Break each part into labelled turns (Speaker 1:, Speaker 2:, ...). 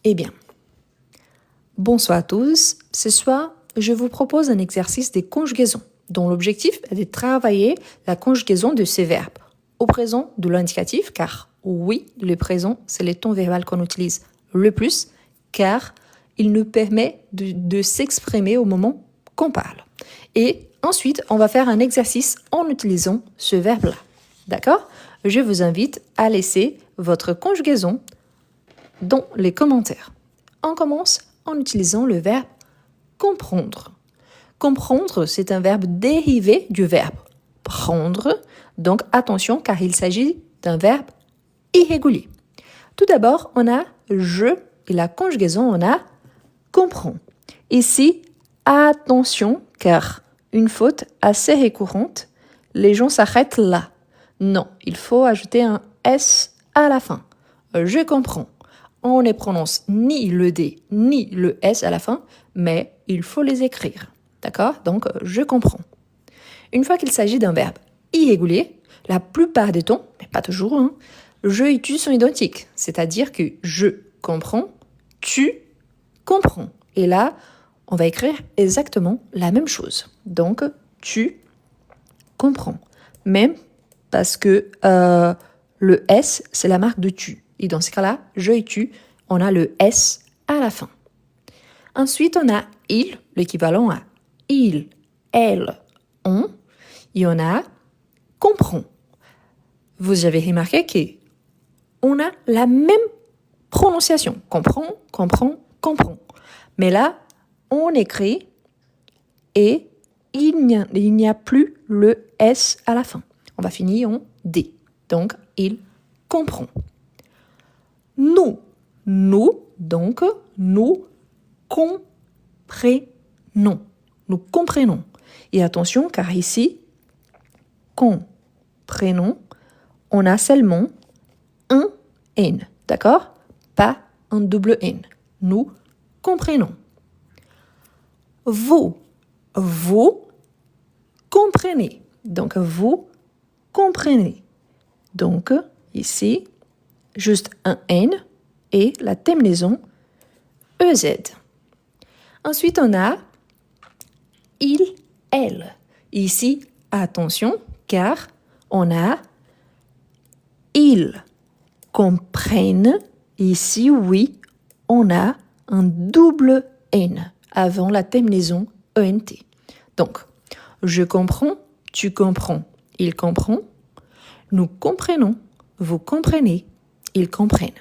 Speaker 1: Eh bien, bonsoir à tous. Ce soir, je vous propose un exercice des conjugaisons, dont l'objectif est de travailler la conjugaison de ces verbes au présent de l'indicatif, car oui, le présent, c'est le ton verbal qu'on utilise le plus, car il nous permet de s'exprimer au moment qu'on parle. Et ensuite, on va faire un exercice en utilisant ce verbe-là. D'accord? Je vous invite à laisser votre conjugaison dans les commentaires. On commence en utilisant le verbe comprendre. Comprendre, c'est un verbe dérivé du verbe prendre. Donc attention, car il s'agit d'un verbe irrégulier. Tout d'abord, on a je et la conjugaison, on a comprend. Ici, attention, car une faute assez récurrente, les gens s'arrêtent là. Non, il faut ajouter un S à la fin. Je comprends. On ne prononce ni le D ni le S à la fin, mais il faut les écrire. D'accord? Donc, je comprends. Une fois qu'il s'agit d'un verbe irrégulier, la plupart des temps, mais pas toujours, je et tu sont identiques. C'est-à-dire que je comprends, tu comprends. Et là, on va écrire exactement la même chose. Donc, tu comprends. Même parce que le S, c'est la marque de tu. Et dans ce cas-là, je et tu, on a le S à la fin. Ensuite, on a il, l'équivalent à il, elle, on. Et on a comprend. Vous avez remarqué qu'on a la même prononciation. Comprend, comprend, comprend. Mais là, on écrit et il n'y a plus le S à la fin. On va finir en D. Donc, il comprend. Nous, donc, nous comprenons. Nous comprenons. Et attention, car ici, comprenons, on a seulement un N. D'accord? Pas un double N. Nous comprenons. Vous comprenez. Donc, vous comprenez. Donc, ici, juste un N et la terminaison EZ. Ensuite, on a il, elle. Ici, attention, car on a ils comprennent. Ici, oui, on a un double N avant la terminaison ENT. Donc, je comprends, tu comprends, il comprend, nous comprenons, vous comprenez, ils comprennent.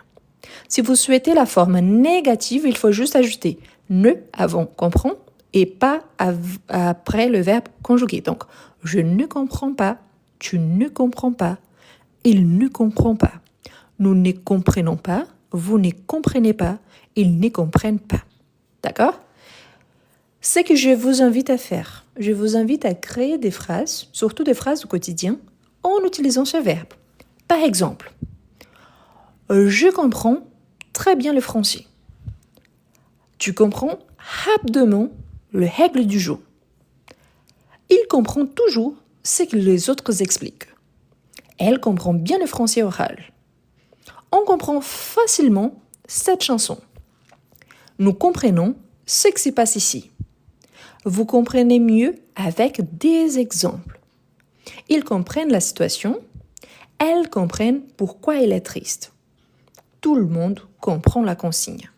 Speaker 1: Si vous souhaitez la forme négative, il faut juste ajouter ne avant comprend et pas après le verbe conjugué. Donc, je ne comprends pas, tu ne comprends pas, il ne comprend pas. Nous ne comprenons pas, vous ne comprenez pas, ils ne comprennent pas. D'accord? Ce que je vous invite à faire, je vous invite à créer des phrases, surtout des phrases au quotidien, en utilisant ce verbe. Par exemple, je comprends très bien le français. Tu comprends rapidement les règles du jeu. Il comprend toujours ce que les autres expliquent. Elle comprend bien le français oral. On comprend facilement cette chanson. Nous comprenons ce qui se passe ici. Vous comprenez mieux avec des exemples. Ils comprennent la situation. Elles comprennent pourquoi elle est triste. Tout le monde comprend la consigne.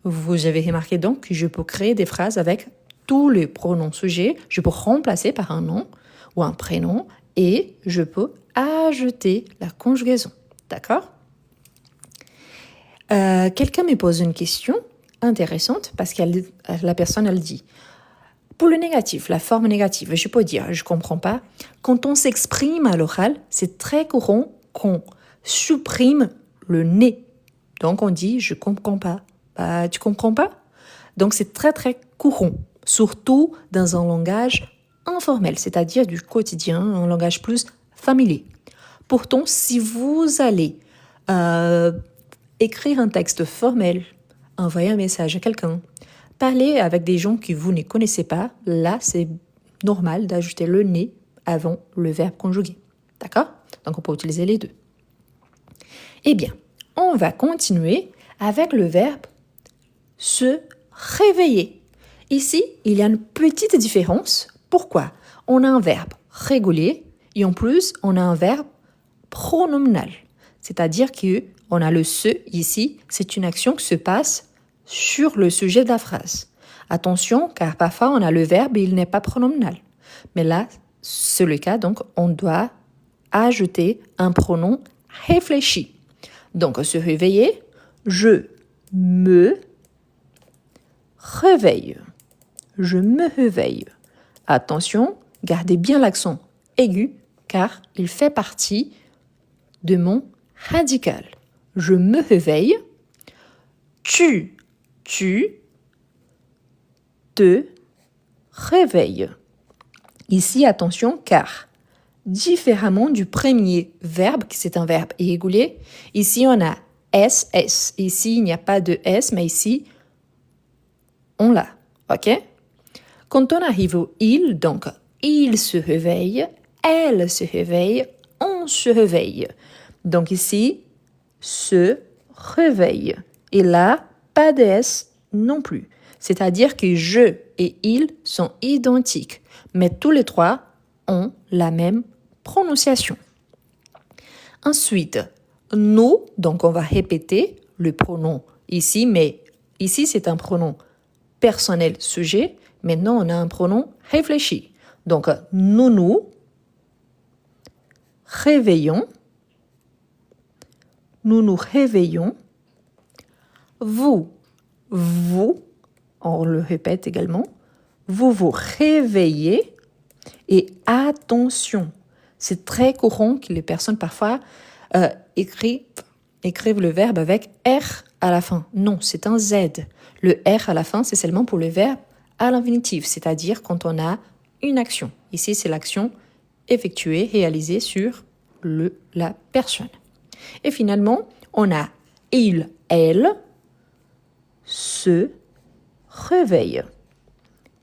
Speaker 1: Vous avez remarqué donc que je peux créer des phrases avec tous les pronoms sujets. Je peux remplacer par un nom ou un prénom et je peux ajouter la conjugaison. D'accord? Quelqu'un me pose une question intéressante parce que la personne, elle dit pour le négatif, la forme négative, je peux dire je comprends pas. Quand on s'exprime à l'oral, c'est très courant qu'on supprime le né. Donc on dit je comprends pas. Bah, tu comprends pas? Donc c'est très très courant, surtout dans un langage informel, c'est-à-dire du quotidien, un langage plus familier. Pourtant, si vous allez écrire un texte formel, envoyer un message à quelqu'un, parler avec des gens que vous ne connaissez pas, là, c'est normal d'ajouter le né avant le verbe conjugué. D'accord? Donc, on peut utiliser les deux. Eh bien, on va continuer avec le verbe se réveiller. Ici, il y a une petite différence. Pourquoi? On a un verbe régulier et en plus, on a un verbe pronominal. C'est-à-dire qu'on a le se ici, c'est une action qui se passe sur le sujet de la phrase. Attention, car parfois on a le verbe et il n'est pas pronominal. Mais là, c'est le cas, donc on doit ajouter un pronom réfléchi. Donc, se réveiller, je me réveille. Je me réveille. Attention, gardez bien l'accent aigu, car il fait partie de mon radical. Je me réveille. Tu te réveilles. Ici, attention, car différemment du premier verbe, qui c'est un verbe irrégulier, ici on a S. Ici, il n'y a pas de S, mais ici, on l'a. OK? Quand on arrive au il, donc il se réveille, elle se réveille, on se réveille. Donc ici, se réveille. Et là, pas de S non plus. C'est-à-dire que je et il sont identiques, mais tous les trois ont la même prononciation. Ensuite, nous, donc on va répéter le pronom ici, mais ici c'est un pronom personnel sujet. Maintenant, on a un pronom réfléchi. Donc, nous réveillons. Nous nous réveillons. Vous, on le répète également, vous vous réveillez. Et attention, c'est très courant que les personnes parfois écrivent le verbe avec R à la fin. Non, c'est un Z. Le R à la fin, c'est seulement pour le verbe à l'infinitif, c'est-à-dire quand on a une action. Ici, c'est l'action effectuée, réalisée sur la personne. Et finalement, on a il, elle se réveille,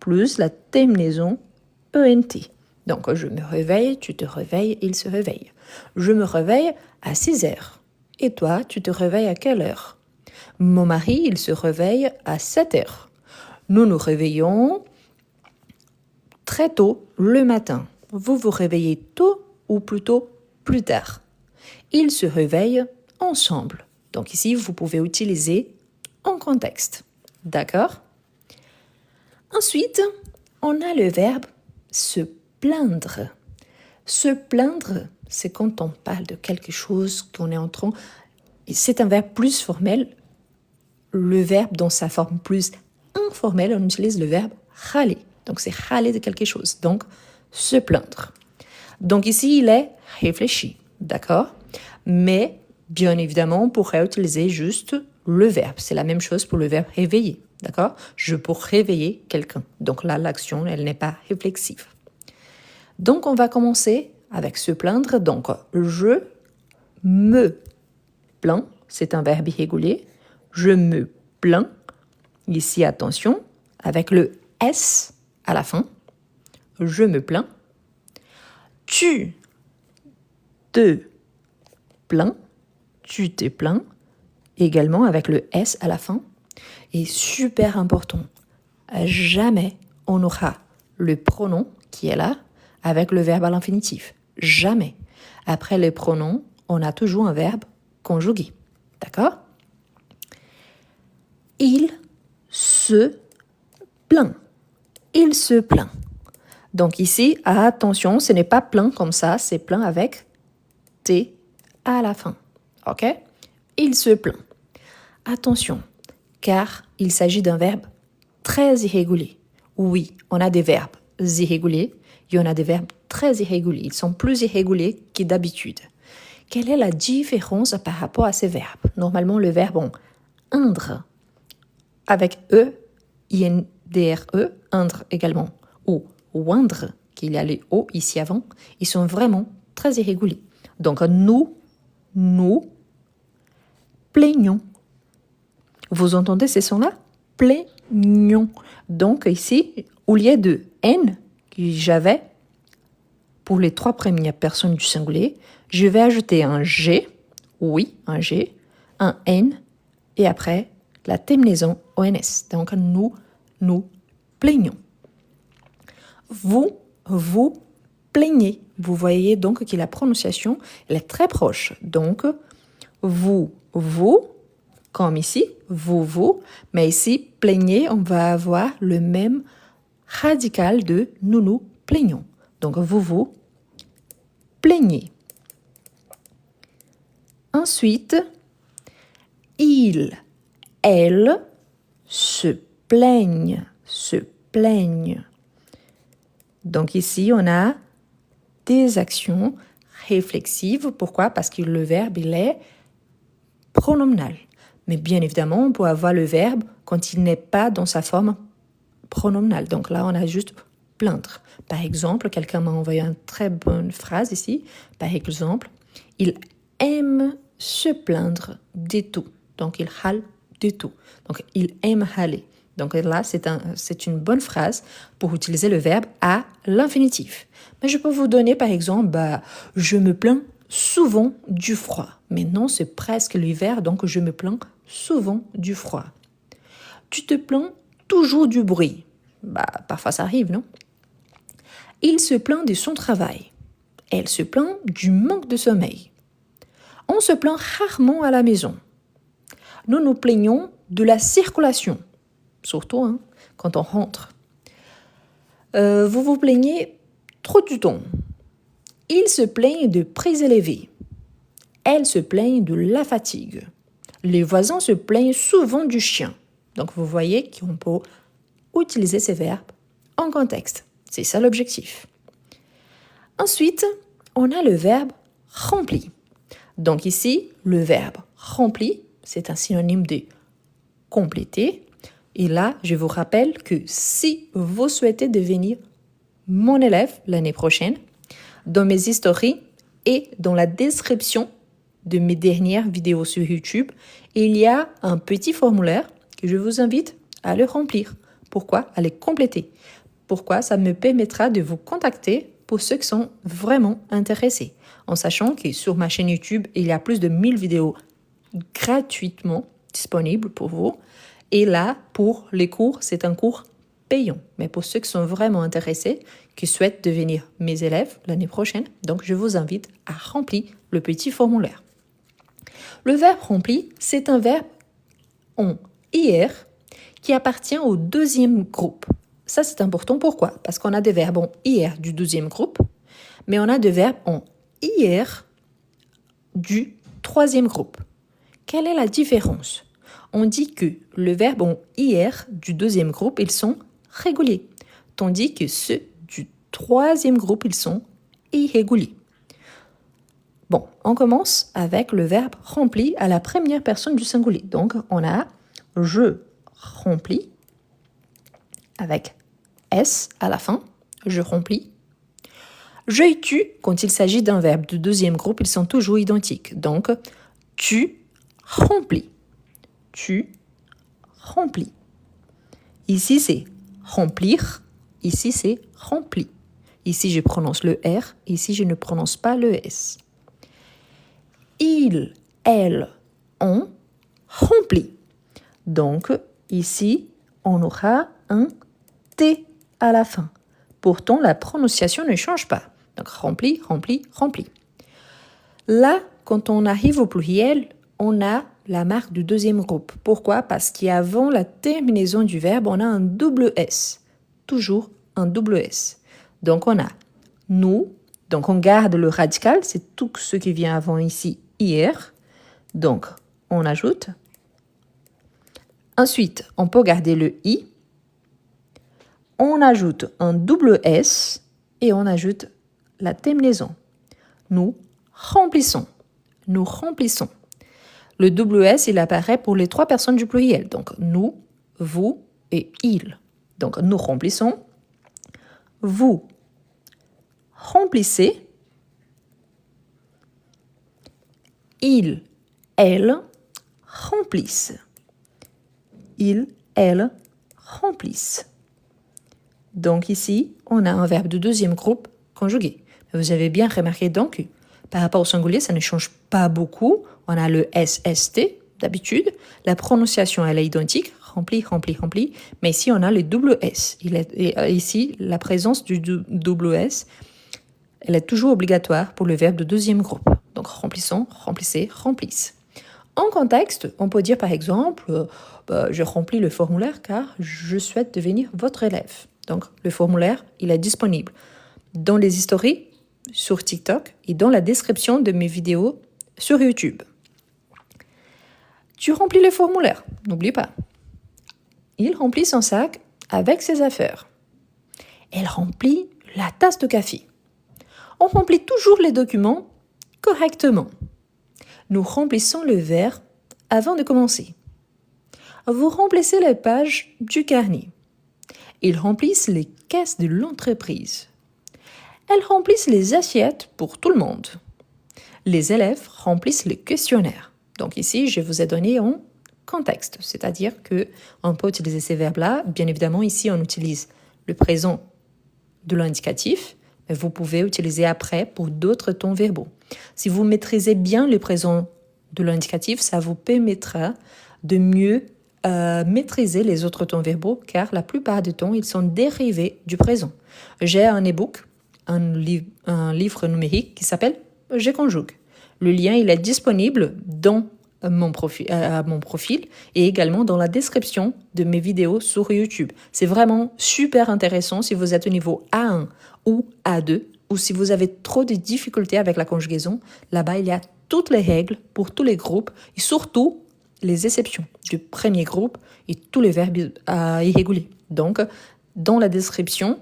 Speaker 1: plus la terminaison ENT. Donc, je me réveille, tu te réveilles, il se réveille. Je me réveille à 6 heures. Et toi, tu te réveilles à quelle heure? Mon mari, il se réveille à 7 heures. Nous nous réveillons très tôt le matin. Vous vous réveillez tôt ou plutôt plus tard. Ils se réveillent ensemble. Donc ici, vous pouvez utiliser en contexte. D'accord? Ensuite, on a le verbe se plaindre. Se plaindre, c'est quand on parle de quelque chose qu'on est en train... C'est un verbe plus formel. Le verbe dans sa forme plus informelle, on utilise le verbe râler. Donc c'est râler de quelque chose. Donc, se plaindre. Donc ici, il est réfléchi. D'accord? Mais, bien évidemment, on pourrait utiliser juste le verbe. C'est la même chose pour le verbe réveiller. D'accord? Je pour réveiller quelqu'un. Donc là, l'action, elle n'est pas réflexive. Donc, on va commencer avec se plaindre. Donc, je me plains. C'est un verbe irrégulier. Je me plains. Ici, attention, avec le S à la fin. Je me plains. Tu te plains. Tu te plains. Également avec le S à la fin. Et super important, jamais on aura le pronom qui est là avec le verbe à l'infinitif. Jamais. Après le pronom, on a toujours un verbe conjugué. D'accord? Il se plaint. Il se plaint. Donc ici, attention, ce n'est pas plaint comme ça, c'est plaint avec T à la fin. OK? Il se plaint. Attention, car il s'agit d'un verbe très irrégulier. Oui, on a des verbes irréguliers, et on a des verbes très irréguliers. Ils sont plus irréguliers que d'habitude. Quelle est la différence par rapport à ces verbes? Normalement, le verbe indre, avec E, I-N-D-R-E, indre également, ou oindre, qu'il y a les O ici avant, ils sont vraiment très irréguliers. Donc, nous plaignons. Vous entendez ces sons-là? Plaignons. Donc ici, au lieu de N que j'avais pour les 3 premières personnes du singulier, je vais ajouter un G, oui, un G, un N, et après la terminaison ONS. Donc, nous nous plaignons. Vous vous plaignez. Vous voyez donc que la prononciation elle est très proche. Donc, vous, comme ici, vous, mais ici, plaignez, on va avoir le même radical de nous nous plaignons. Donc, vous plaignez. Ensuite, il, elle se plaignent. Donc ici, on a des actions réflexives. Pourquoi? Parce que le verbe, il est pronominal. Mais bien évidemment, on peut avoir le verbe quand il n'est pas dans sa forme pronominale. Donc là, on a juste plaindre. Par exemple, quelqu'un m'a envoyé une très bonne phrase ici. Par exemple, il aime se plaindre de tout. Donc, il râle de tout. Donc, il aime râler. Donc là, c'est une bonne phrase pour utiliser le verbe à l'infinitif. Mais je peux vous donner, par exemple, je me plains souvent du froid. Mais non, c'est presque l'hiver, donc je me plains souvent du froid. Tu te plains toujours du bruit. Parfois ça arrive, non? Il se plaint de son travail. Elle se plaint du manque de sommeil. On se plaint rarement à la maison. Nous nous plaignons de la circulation, surtout quand on rentre. Vous vous plaignez trop du temps. Il se plaignent de prix élevés. Elle se plaignent de la fatigue. Les voisins se plaignent souvent du chien. Donc vous voyez qu'on peut utiliser ces verbes en contexte. C'est ça l'objectif. Ensuite, on a le verbe rempli. Donc ici, le verbe rempli, c'est un synonyme de compléter. Et là, je vous rappelle que si vous souhaitez devenir mon élève l'année prochaine, dans mes histories et dans la description de mes dernières vidéos sur YouTube, il y a un petit formulaire que je vous invite à le remplir. Pourquoi? À le compléter. Pourquoi? Ça me permettra de vous contacter pour ceux qui sont vraiment intéressés. En sachant que sur ma chaîne YouTube, il y a plus de 1000 vidéos gratuitement disponibles pour vous. Et là, pour les cours, c'est un cours payant. Mais pour ceux qui sont vraiment intéressés, qui souhaitent devenir mes élèves l'année prochaine, donc je vous invite à remplir le petit formulaire. Le verbe rempli, c'est un verbe en IR qui appartient au deuxième groupe. Ça, c'est important. Pourquoi? Parce qu'on a des verbes en IR du deuxième groupe, mais on a des verbes en IR du troisième groupe. Quelle est la différence? On dit que le verbe en IR du deuxième groupe, ils sont réguliers, tandis que ceux du troisième groupe, ils sont irréguliers. Bon, on commence avec le verbe rempli à la première personne du singulier. Donc, on a je remplis avec S à la fin, je remplis. Je et tu, quand il s'agit d'un verbe du deuxième groupe, ils sont toujours identiques. Donc, tu remplis. Tu remplis. Ici, c'est remplir. Ici, c'est rempli. Ici, je prononce le R. Ici, je ne prononce pas le S. Il, elle, on remplit. Donc, ici, on aura un T à la fin. Pourtant, la prononciation ne change pas. Donc, rempli, rempli, rempli. Là, quand on arrive au pluriel, on a la marque du deuxième groupe. Pourquoi? Parce qu'avant la terminaison du verbe, on a un double S. Toujours un double S. Donc, on a nous. Donc, on garde le radical. C'est tout ce qui vient avant ici, hier. Donc, on ajoute. Ensuite, on peut garder le I. On ajoute un double S et on ajoute la terminaison. Nous remplissons. Nous remplissons. Le double S, il apparaît pour les trois personnes du pluriel. Donc, nous, vous et il. Donc, nous remplissons. Vous remplissez. Il, elle remplissent. Il, elle remplissent. Donc ici, on a un verbe de deuxième groupe conjugué. Vous avez bien remarqué donc, par rapport au singulier, ça ne change pas beaucoup. On a le SST, D'habitude, la prononciation, elle est identique, rempli, rempli, rempli, mais ici, on a le double S. Ici, la présence du double S, elle est toujours obligatoire pour le verbe de deuxième groupe. Donc, remplissons, remplissez, remplissent. En contexte, on peut dire par exemple, je remplis le formulaire car je souhaite devenir votre élève. Donc, le formulaire, il est disponible dans les histories sur TikTok et dans la description de mes vidéos sur YouTube. Tu remplis le formulaire, n'oublie pas. Il remplit son sac avec ses affaires. Elle remplit la tasse de café. On remplit toujours les documents correctement. Nous remplissons le verre avant de commencer. Vous remplissez les pages du carnet. Ils remplissent les caisses de l'entreprise. Elles remplissent les assiettes pour tout le monde. Les élèves remplissent le questionnaire. Donc ici, je vous ai donné en contexte, c'est-à-dire qu'on peut utiliser ces verbes-là. Bien évidemment, ici, on utilise le présent de l'indicatif, mais vous pouvez utiliser après pour d'autres temps verbaux. Si vous maîtrisez bien le présent de l'indicatif, ça vous permettra de mieux maîtriser les autres temps verbaux, car la plupart du temps, ils sont dérivés du présent. J'ai un e-book, un livre numérique qui s'appelle « Je conjugue ». Le lien, il est disponible dans mon profil et également dans la description de mes vidéos sur YouTube. C'est vraiment super intéressant si vous êtes au niveau A1 ou A2 ou si vous avez trop de difficultés avec la conjugaison. Là-bas, il y a toutes les règles pour tous les groupes et surtout les exceptions du premier groupe et tous les verbes irréguliers. Donc, dans la description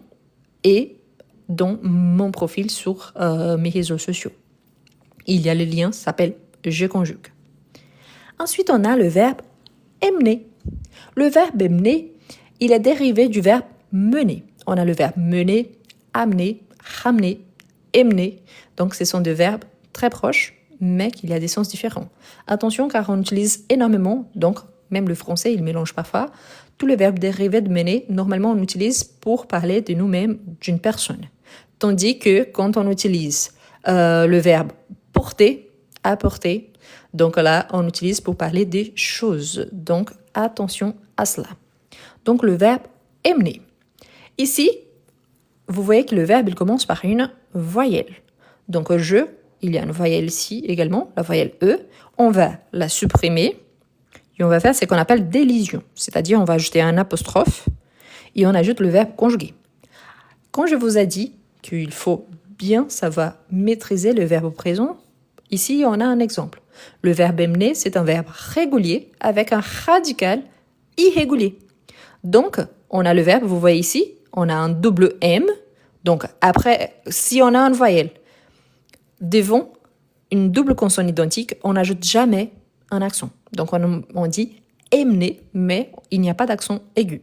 Speaker 1: et dans mon profil sur mes réseaux sociaux. Il y a le lien, ça s'appelle « Je conjugue ». Ensuite, on a le verbe « emmener ». Le verbe « emmener », il est dérivé du verbe « mener ». On a le verbe « mener »,« amener »,« ramener »,« emmener ». Donc, ce sont deux verbes très proches, mais qu'il y a des sens différents. Attention, car on utilise énormément, donc même le français, il mélange parfois, tous les verbes dérivés de « mener », normalement, on utilise pour parler de nous-mêmes, d'une personne. Tandis que quand on utilise le verbe porter, apporter, donc là, on utilise pour parler des choses. Donc, attention à cela. Donc, le verbe emmener. Ici, vous voyez que le verbe, il commence par une voyelle. Donc, il y a une voyelle ici également, la voyelle E. On va la supprimer et on va faire ce qu'on appelle délision. C'est-à-dire, on va ajouter un apostrophe et on ajoute le verbe conjugué. Quand je vous ai dit qu'il faut bien savoir maîtriser le verbe au présent, ici, on a un exemple. Le verbe emmener, c'est un verbe régulier avec un radical irrégulier. Donc, on a le verbe, vous voyez ici, on a un double M. Donc, après, si on a une voyelle devant une double consonne identique, on n'ajoute jamais un accent. Donc, on dit emmener, mais il n'y a pas d'accent aigu.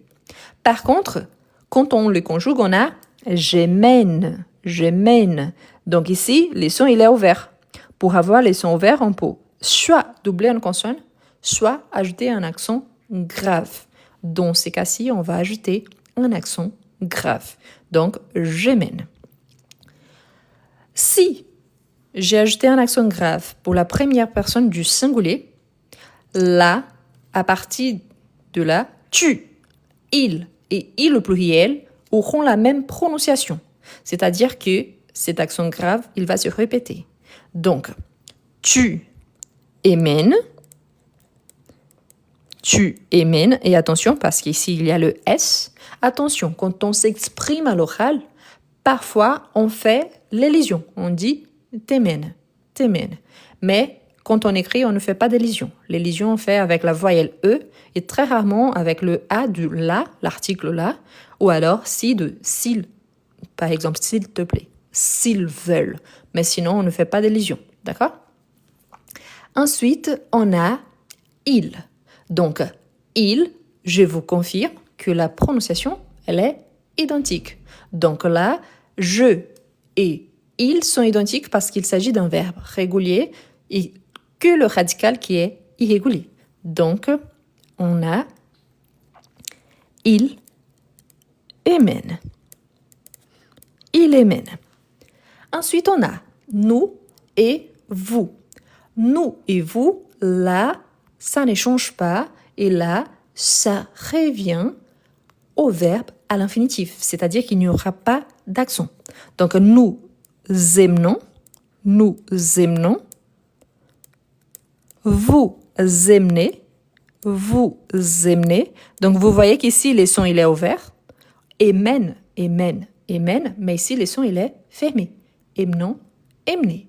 Speaker 1: Par contre, quand on le conjugue, on a j'emmène, j'emmène. Donc ici, le son, il est ouvert. Pour avoir les sons ouverts, on peut soit doubler une consonne, soit ajouter un accent grave. Dans ces cas-ci, on va ajouter un accent grave. Donc, j'emmène. Si j'ai ajouté un accent grave pour la première personne du singulier, là, à partir de là, tu, il et il au pluriel auront la même prononciation. C'est-à-dire que cet accent grave, il va se répéter. Donc, tu emmènes, et attention, parce qu'ici, il y a le S. Attention, quand on s'exprime à l'oral, parfois, on fait l'élision. On dit t'emmène, t'emmène. Mais quand on écrit, on ne fait pas d'élision. L'élision, on fait avec la voyelle E et très rarement avec le A du la, l'article là, ou alors si de s'il. Par exemple, s'il te plaît, s'ils veulent. Mais sinon, on ne fait pas d'élision. D'accord? Ensuite, on a il. Donc, il, je vous confirme que la prononciation, elle est identique. Donc là, je et il sont identiques parce qu'il s'agit d'un verbe régulier et que le radical qui est irrégulier. Donc, on a il emmène. Il emmène. Ensuite, on a nous et vous. Nous et vous, là, ça ne change pas. Et là, ça revient au verbe à l'infinitif, c'est-à-dire qu'il n'y aura pas d'accent. Donc, nous aimons, vous aimez, vous aimez. Donc, vous voyez qu'ici, le son, il est ouvert. Amen, mais ici, le son, il est fermé. Aimons, aimez.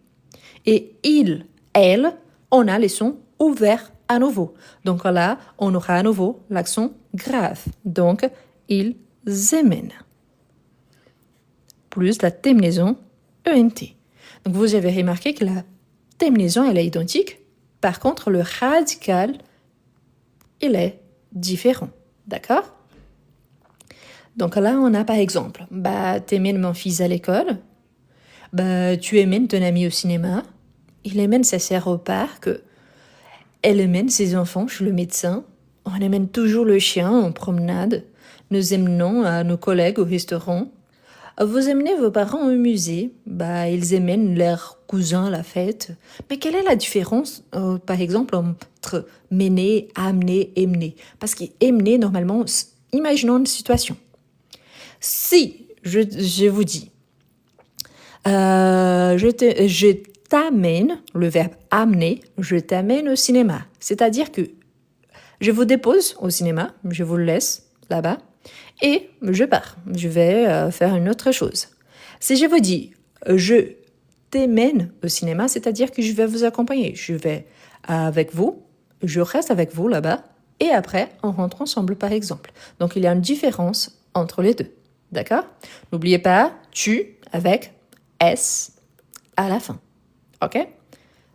Speaker 1: Et il, elle, on a les sons ouverts à nouveau. Donc là, on aura à nouveau l'accent grave. Donc, ils aiment. Plus la terminaison ENT. Donc, vous avez remarqué que la terminaison, elle est identique. Par contre, le radical, il est différent. D'accord? Donc là, on a par exemple, tu emmènes mon fils à l'école. Tu emmènes ton ami au cinéma. Il emmène sa sœur au parc. Elle emmène ses enfants chez le médecin. On emmène toujours le chien en promenade. Nous emmenons nos collègues au restaurant. Vous emmenez vos parents au musée. Ils emmènent leurs cousins à la fête. Mais quelle est la différence, par exemple, entre mener, amener, emmener? Parce qu'emmener, normalement, imaginons une situation. Si je vous dis, je t'amène, le verbe amener, je t'amène au cinéma. C'est-à-dire que je vous dépose au cinéma, je vous le laisse là-bas, et je pars. Je vais faire une autre chose. Si je vous dis, je t'amène au cinéma, c'est-à-dire que je vais vous accompagner. Je vais avec vous, je reste avec vous là-bas, et après, on rentre ensemble, par exemple. Donc, il y a une différence entre les deux. D'accord? N'oubliez pas, tu avec S à la fin. OK?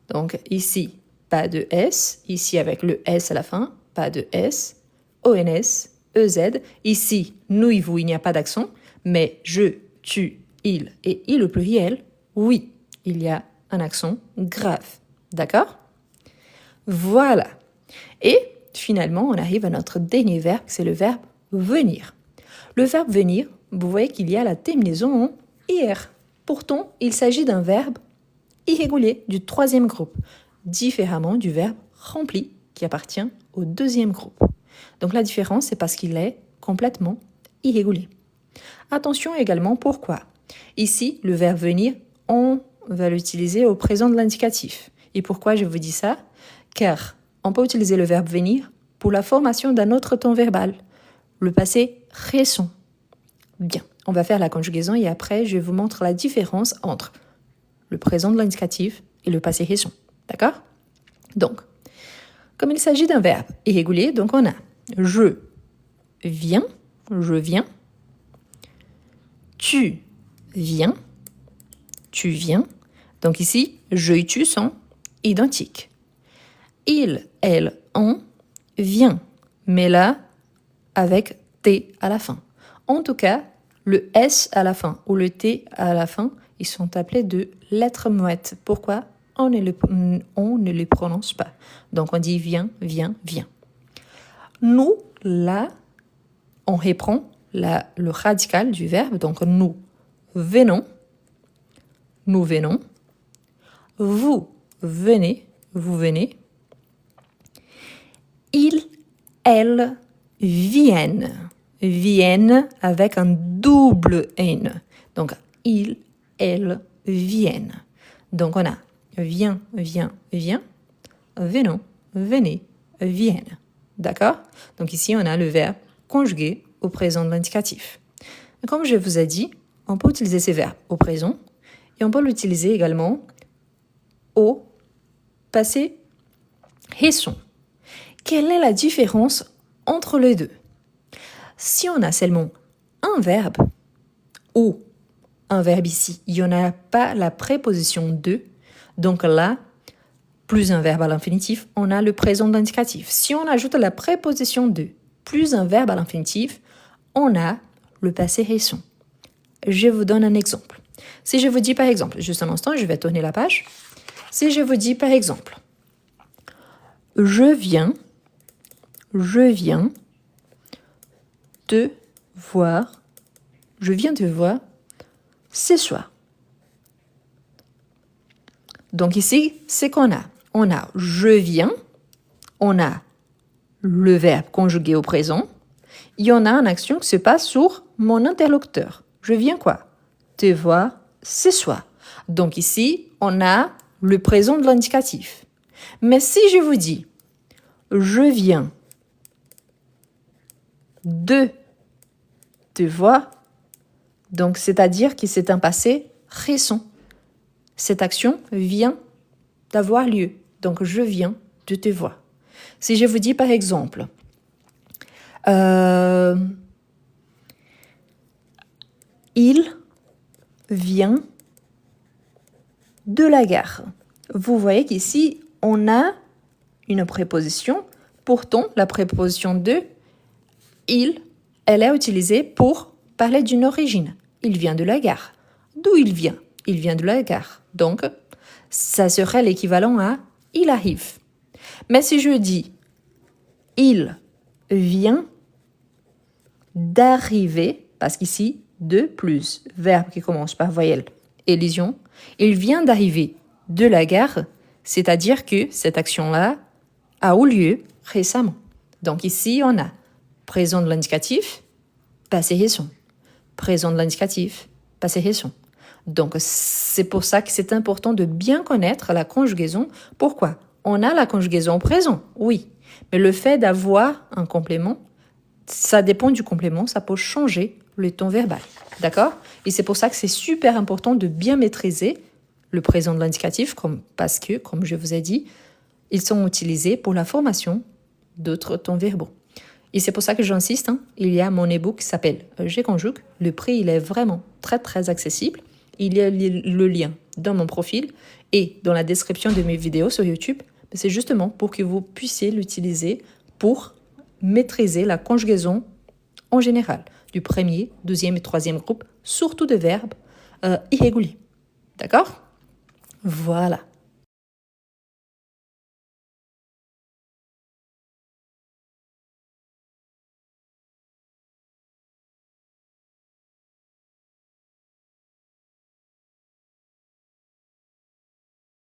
Speaker 1: Donc, ici, pas de S. Ici, avec le S à la fin, pas de S. ONS, EZ. Ici, nous et vous, il n'y a pas d'accent. Mais je, tu, il et il au pluriel, oui, il y a un accent grave. D'accord? Voilà. Et finalement, on arrive à notre dernier verbe, c'est le verbe venir. Le verbe venir, vous voyez qu'il y a la terminaison en IR. Pourtant, il s'agit d'un verbe irrégulier du troisième groupe, différemment du verbe rempli qui appartient au deuxième groupe. Donc la différence, c'est parce qu'il est complètement irrégulier. Attention également, pourquoi? Ici, le verbe venir, on va l'utiliser au présent de l'indicatif. Et pourquoi je vous dis ça? Car on peut utiliser le verbe venir pour la formation d'un autre temps verbal, le passé récent. Bien, on va faire la conjugaison et après, je vous montre la différence entre le présent de l'indicatif et le passé récent. D'accord? Donc, comme il s'agit d'un verbe irrégulier, donc on a je viens, tu viens, tu viens. Donc ici, je et tu sont identiques. Il, elle, on vient, mais là, avec T à la fin. En tout cas, le S à la fin ou le T à la fin, ils sont appelés de lettres muettes. Pourquoi? On ne les prononce pas. Donc, on dit viens, viens, viens. Nous, là, on reprend le radical du verbe. Donc, nous venons, nous venons. Vous venez, vous venez. Ils, elles viennent. Viennent avec un double N. Donc, ils, elles viennent. Donc, on a viens, viens, viens. Venons, venez, viennent. D'accord? Donc, ici, on a le verbe conjugué au présent de l'indicatif. Comme je vous ai dit, on peut utiliser ces verbes au présent et on peut l'utiliser également au passé récent. Quelle est la différence entre les deux? Si on a seulement un verbe ou un verbe ici, il n'y en a pas la préposition de, donc là, plus un verbe à l'infinitif, on a le présent de l'indicatif. Si on ajoute la préposition de plus un verbe à l'infinitif, on a le passé récent. Je vous donne un exemple. Si je vous dis par exemple, juste un instant, je vais tourner la page. Si je vous dis par exemple, je viens te voir, je viens te voir ce soir. Donc ici, c'est qu'on a. On a je viens on a le verbe conjugué au présent. Il y en a une action qui se passe sur mon interlocuteur. Je viens quoi? Te voir ce soir. Donc ici, on a le présent de l'indicatif. Mais si je vous dis, je viens de te voir, donc c'est-à-dire que c'est un passé récent. Cette action vient d'avoir lieu. Donc je viens de te voir. Si je vous dis par exemple, il vient de la gare. Vous voyez qu'ici, on a une préposition. Pourtant, la préposition de il, elle est utilisée pour parler d'une origine. Il vient de la gare. D'où il vient? Il vient de la gare. Donc, ça serait l'équivalent à il arrive. Mais si je dis il vient d'arriver, parce qu'ici, de plus verbe qui commence par voyelle élision, il vient d'arriver de la gare, c'est-à-dire que cette action-là a eu lieu récemment. Donc ici, on a présent de l'indicatif, passé récent. Présent de l'indicatif, passé récent. Donc c'est pour ça que c'est important de bien connaître la conjugaison. Pourquoi? On a la conjugaison au présent, oui. Mais le fait d'avoir un complément, ça dépend du complément, ça peut changer le ton verbal. D'accord? Et c'est pour ça que c'est super important de bien maîtriser le présent de l'indicatif, parce que, comme je vous ai dit, ils sont utilisés pour la formation d'autres tons verbaux. Et c'est pour ça que j'insiste, il y a mon e-book qui s'appelle Je conjugue. Le prix, il est vraiment très, très accessible. Il y a le lien dans mon profil et dans la description de mes vidéos sur YouTube. C'est justement pour que vous puissiez l'utiliser pour maîtriser la conjugaison en général, du premier, deuxième et troisième groupe, surtout de verbes irréguliers. D'accord? Voilà.